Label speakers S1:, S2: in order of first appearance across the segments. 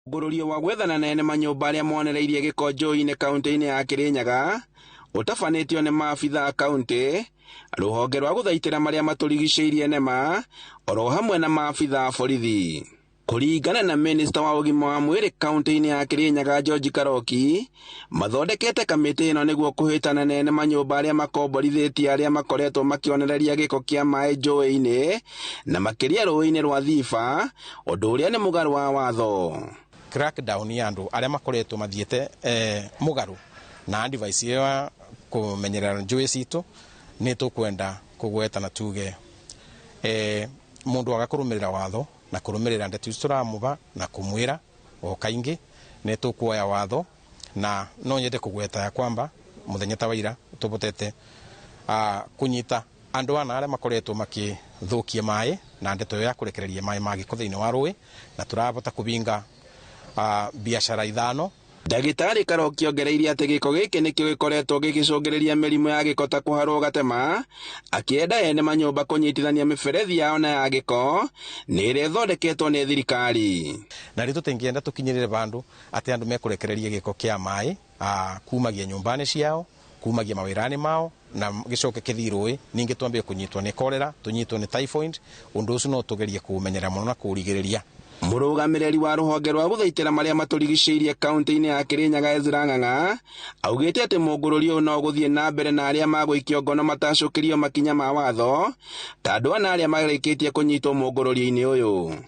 S1: Mũgũrũrio wa gwethana na ene manyũmba arĩa monereirie gĩko njũĩ-inĩ kaunti-inĩ ya Kirinyaga ũtabanĩtio nĩ maabitha a kaunti, rũhonge rwa gũthaitĩra marĩa matũrigicĩirie NEMA, oro hamwe na maabitha a borithi. Kũringana na minista wa ũgima wa mwĩrĩ kaunti-inĩ ya Kirinyaga George Karoki, mathondekete kamĩtĩ ĩno nĩguo kũhĩtana na ene manyũmba arĩa makomborithĩtie arĩa makoretwo makĩonereria gĩko kĩa maĩ njũĩ-inĩ na makĩria rũĩ-inĩ rwa Thiba, ũndũ ũrĩa nĩ mũgarũ wa watho.
S2: Crackdown ya andũ arĩa makoretwo mathiĩte mũgarũ na advice ya kũmenyerera njũĩ citũ nĩ tũkwenda kũgwetana tuge mũndũ agakũrũmĩrĩra watho na kũrũmĩrĩra ndeto tũramũva na kũmwĩra o kaingĩ nĩ tũkuoya watho, na no nyende kũgweta ya kwamba mũthenya ta waira tũbotete kũnyita andũ ana arĩa makoretwo makĩthũkia maĩ na ndeto ya kũrekereria maĩ magĩko thĩinĩ wa rũĩ, na tũrabota kũbinga biashara ithano.
S1: Ndagĩtarĩ Karoki ongereirie atĩ gĩko gĩkĩ nĩkĩo gĩkoretwo gĩgĩcũngĩrĩria mĩrimũ ya gĩko ta kũharwo gatema, akĩenda ene manyũmba kũnyitithania mĩberethi yao na ya gĩko nĩ ĩrĩa ĩthondeketwo nĩ thirikari.
S2: Na rĩu tũtingĩenda tũkinyĩrĩre bandũ atĩ andũ mekũrekereria gĩko kĩa maĩ kumagia nyũmba-inĩ ciao, kumagia mawĩra-inĩ mao na gĩcoke kĩthiĩ rũĩ, ningĩ twambie kũnyitwo nĩ korera, tũnyitwo nĩ typhoid. Ũndũ ũcio no tũgerie kũũmenyera mũno na kũũrigĩrĩria.
S1: Mũrũgamĩrĩri wa rũhonge rwa gũthaitĩra marĩa matũrigicĩirie kaunti-inĩ ya Kirinyaga Ezra Ng'ang'a augĩte atĩ mũngũrũrio ũyũ no gũthiĩ na mbere na arĩa magũikio ngono matacũkĩrio makinya ma watho ta andũ ana arĩa marĩkĩtie kũnyitwo mũngũrũrio-inĩ ũyũ.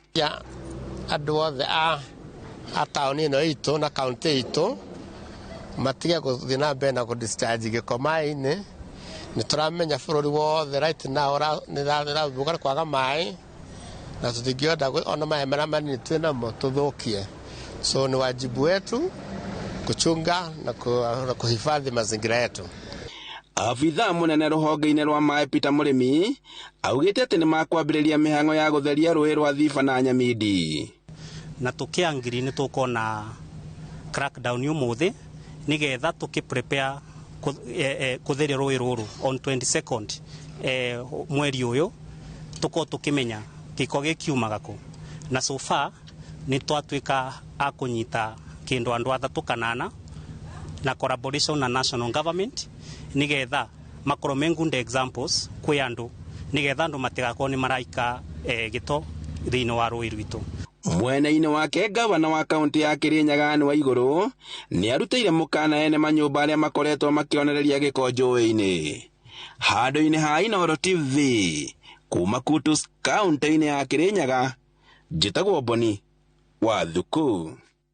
S3: Andũ othe a taũni ĩno itũ na kaunti itũ matige gũthiĩ na mbere na kũdischarge gĩko maĩ-inĩ. Nĩ tũramenya bũrũri wothe right now nĩ kwaga maĩ na tũtingĩenda ona maĩ marĩa manini twĩnamo tũthũkie. So ni wajibu wetu kuchunga na kuhifadhi mazingira yetu.
S1: Abitha mũnene rũhonge-inĩ rwa maĩ Peter Mũrĩmi augĩte atĩ nĩ makwambĩrĩria mĩhang'o ya gũtheria rũĩ rwa Thiba na Nyamindi.
S4: Na tũkĩangiri nĩ tũkona crackdown ũmũthĩ nĩgetha tũkĩprepare kũtheria rũĩ rũrũ on 22nd mweri ũyũ, tũkorwo tũkĩmenya gĩko gĩkiumaga kũ. Na so far nĩ twatuĩka a kũnyita kĩndũ andũ athatũ kanana na collaboration na national government nĩgetha makorwo me good examples kwĩ andũ, nĩgetha andũ matigakorwo nĩ maraika gĩto thĩinĩ wa rũĩ rwitũ.
S1: Mwena-inĩ wake gavana wa kaunti ya Kirinyaga Anne Waigũrũ nĩ arutĩire mũkana ene manyũmba arĩa makoretwo makĩonereria gĩko njũĩ-inĩ. Handũ-inĩ ha Inooro TV kuma Kutus kaunti-inĩ ya Kirinyaga, njĩtagwo Boni wa Thuku.